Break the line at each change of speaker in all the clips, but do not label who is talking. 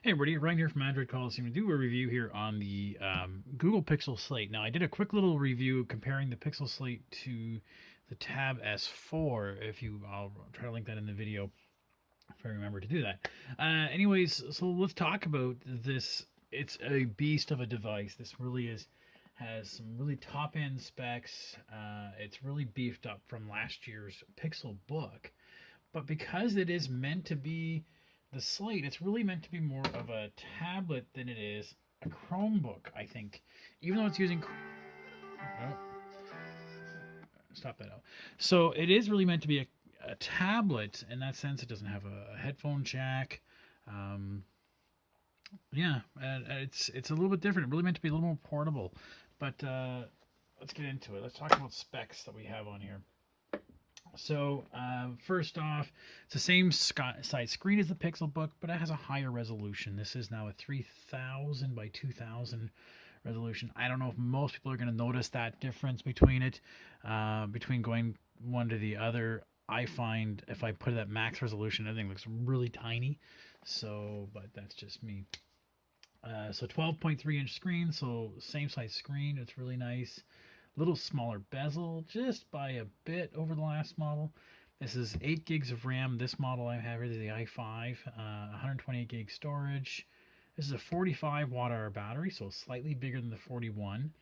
Hey everybody, Ryan here from Android Coliseum to do a review here on the Google Pixel Slate. Now I did a quick little review comparing the Pixel Slate to the Tab S4. I'll try to link that in the video if I remember to do that. Anyways, so let's talk about this. It's a beast of a device. This really has some really top end specs. It's really beefed up from last year's Pixel Book, but because it is meant to be the Slate, it's really meant to be more of a tablet than it is a Chromebook, I think. Even though it's using. Oh, stop that out. So it is really meant to be a tablet in that sense. It doesn't have a headphone jack. Um, it's a little bit different. It really meant to be a little more portable. But let's get into it. Let's talk about specs that we have on here. So first off, it's the same size screen as the Pixel Book, but it has a higher resolution. This is now a 3000 by 2000 resolution. I don't know if most people are going to notice that difference between it, between going one to the other. I find if I put it at max resolution, everything looks really tiny. So, but that's just me. So 12.3-inch screen, so same size screen. It's really nice. Little smaller bezel, just by a bit over the last model. This is 8 gigs of RAM. This model I have here is the i5, 128 gig storage. This is a 45 watt hour battery, so slightly bigger than the 41.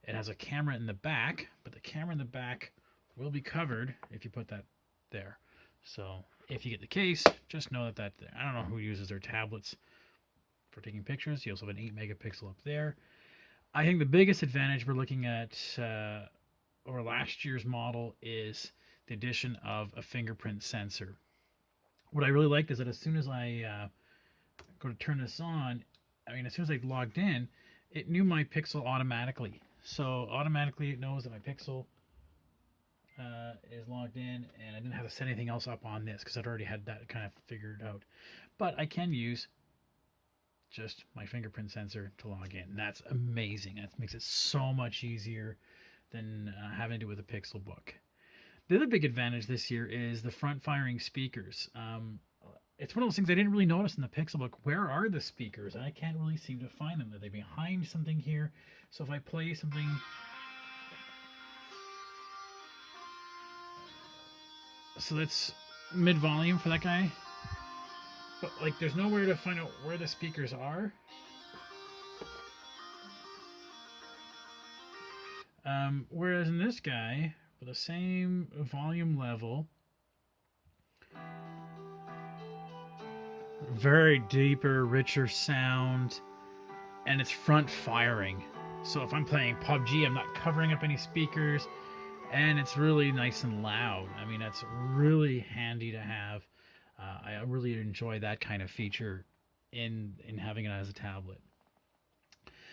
It has a camera in the back, but the camera in the back will be covered if you put that there. So if you get the case, just know that I don't know who uses their tablets for taking pictures. You also have an 8 megapixel up there. I think the biggest advantage we're looking at over last year's model is the addition of a fingerprint sensor. What I really liked is that as soon as I go to turn this on, as soon as I logged in, it knew my Pixel automatically. So automatically it knows that my Pixel is logged in, and I didn't have to set anything else up on this because I'd already had that kind of figured out. But I can use just my fingerprint sensor to log in. That's amazing. That makes it so much easier than having to do with a Pixel Book. The other big advantage this year is the front-firing speakers. It's one of those things I didn't really notice in the Pixel Book. Where are the speakers? And I can't really seem to find them. Are they behind something here? So if I play something... So that's mid-volume for that guy. But there's nowhere to find out where the speakers are. Whereas in this guy, with the same volume level, very deeper, richer sound, and it's front firing. So if I'm playing PUBG, I'm not covering up any speakers, and it's really nice and loud. That's really handy to have. I really enjoy that kind of feature in having it as a tablet.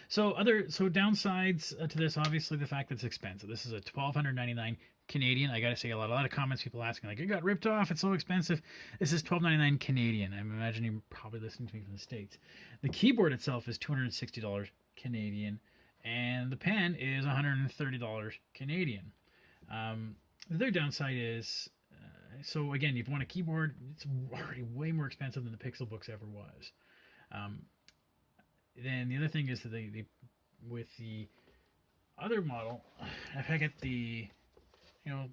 So downsides to this, obviously the fact that it's expensive. This is a $1,299 Canadian. I gotta say, a lot of comments, people asking like, "You got ripped off? It's so expensive." This is $1,299 Canadian. I'm imagining you're probably listening to me from the States. The keyboard itself is $260 Canadian, and the pen is $130 Canadian. The other downside is, so again, if you want a keyboard, it's already way more expensive than the Pixel Books ever was. Then the other thing is that with the other model, if I get the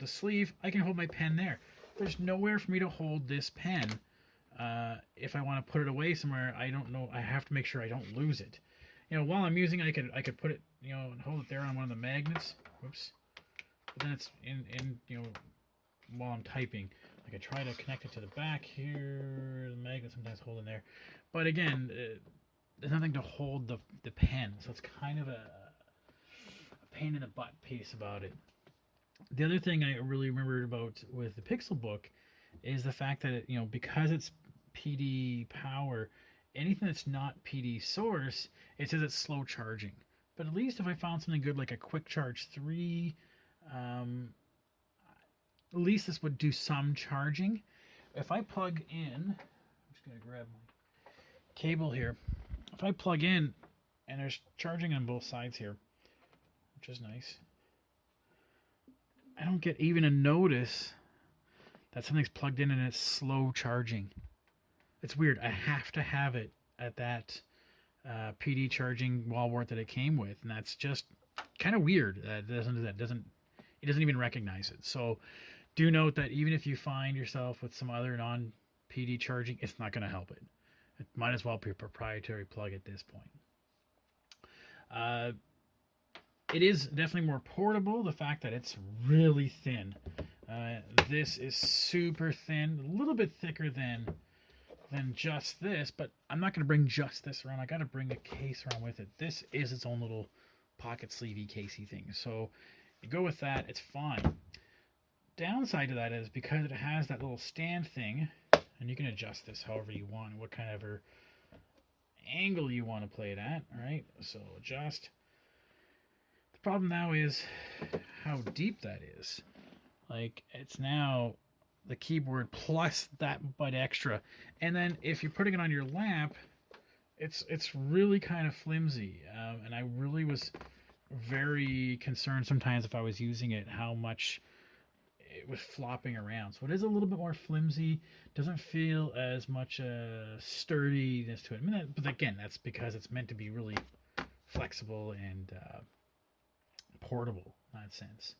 sleeve, I can hold my pen there. There's nowhere for me to hold this pen. If I want to put it away somewhere, I don't know. I have to make sure I don't lose it. While I'm using it, I could put it, and hold it there on one of the magnets. Whoops. But then it's in while I'm typing. I try to connect it to the back here. The magnet sometimes hold in there. But again, there's nothing to hold the pen. So it's kind of a pain in the butt piece about it. The other thing I really remembered about with the Pixel Book is the fact that because it's PD power, anything that's not PD source, it says it's slow charging. But at least if I found something good like a Quick Charge 3, at least this would do some charging. If I plug in, I'm just going to grab my cable here. If I plug in, and there's charging on both sides here, which is nice, I don't get even a notice that something's plugged in and it's slow charging. It's weird. I have to have it at that PD charging wall wart that it came with, and that's just kind of weird. That doesn't do that. It doesn't even recognize it. So do note that even if you find yourself with some other non PD charging, it's not going to help it. It might as well be a proprietary plug at this point. It is definitely more portable. The fact that it's really thin. This is super thin, a little bit thicker than just this, but I'm not going to bring just this around. I got to bring a case around with it. This is its own little pocket sleevey casey thing. So you go with that, it's fine. Downside to that is because it has that little stand thing, and you can adjust this however you want, what kind of angle you want to play it at. All right, so adjust. The problem now is how deep that is. Like, it's now the keyboard plus that bit extra, and then if you're putting it on your lap, it's really kind of flimsy, and I really was very concerned sometimes if I was using it how much it was flopping around. So it is a little bit more flimsy, doesn't feel as much sturdiness to it. I mean, but again, that's because it's meant to be really flexible and portable in that sense.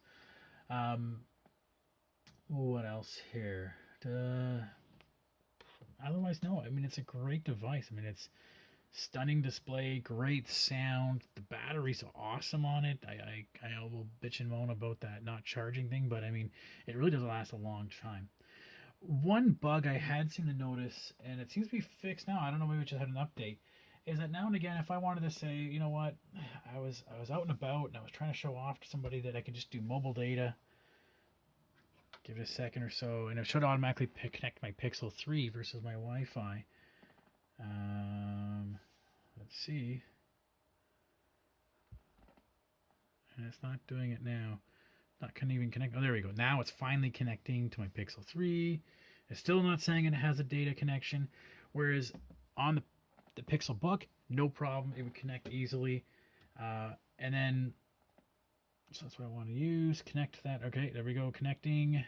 What else here? Otherwise, no. I mean, it's a great device. I mean, it's stunning display, great sound. The battery's awesome on it. I will bitch and moan about that not charging thing, but I mean, it really does last a long time. One bug I had seemed to notice, and it seems to be fixed now. I don't know, maybe it just had an update. Is that now and again, if I wanted to say, you know what, I was out and about and I was trying to show off to somebody that I could just do mobile data. Give it a second or so, and it should automatically connect my Pixel 3 versus my Wi-Fi. Let's see. And it's not doing it now. Not even connect. Oh, there we go. Now it's finally connecting to my Pixel 3. It's still not saying it has a data connection. Whereas on the Pixel Book, no problem. It would connect easily. And then, so that's what I want to use. Connect that. Okay, there we go. Connecting.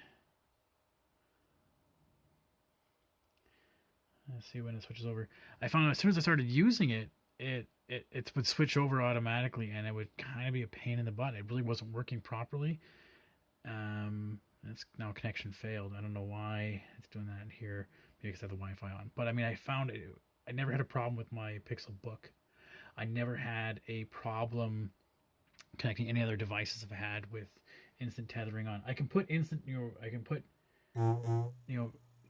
Let's see when it switches over. I found as soon as I started using it, it would switch over automatically, and it would kind of be a pain in the butt. It really wasn't working properly. It's now connection failed. I don't know why it's doing that here because I have the Wi-Fi on. But I mean, I found it. I never had a problem with my Pixel Book. I never had a problem connecting any other devices I've had with instant tethering on. I can put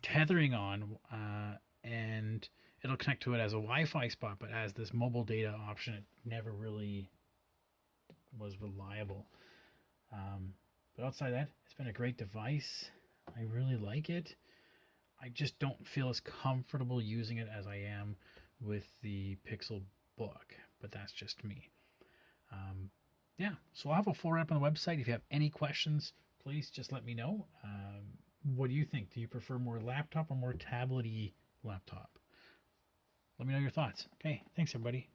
tethering on, and it'll connect to it as a Wi-Fi spot, but as this mobile data option, it never really was reliable. But outside that, it's been a great device. I really like it. I just don't feel as comfortable using it as I am with the Pixel Book, but that's just me. Yeah, so I'll have a full wrap on the website. If you have any questions, please just let me know. What do you think? Do you prefer more laptop or more tablet-y laptop? Let me know your thoughts. Okay, thanks everybody.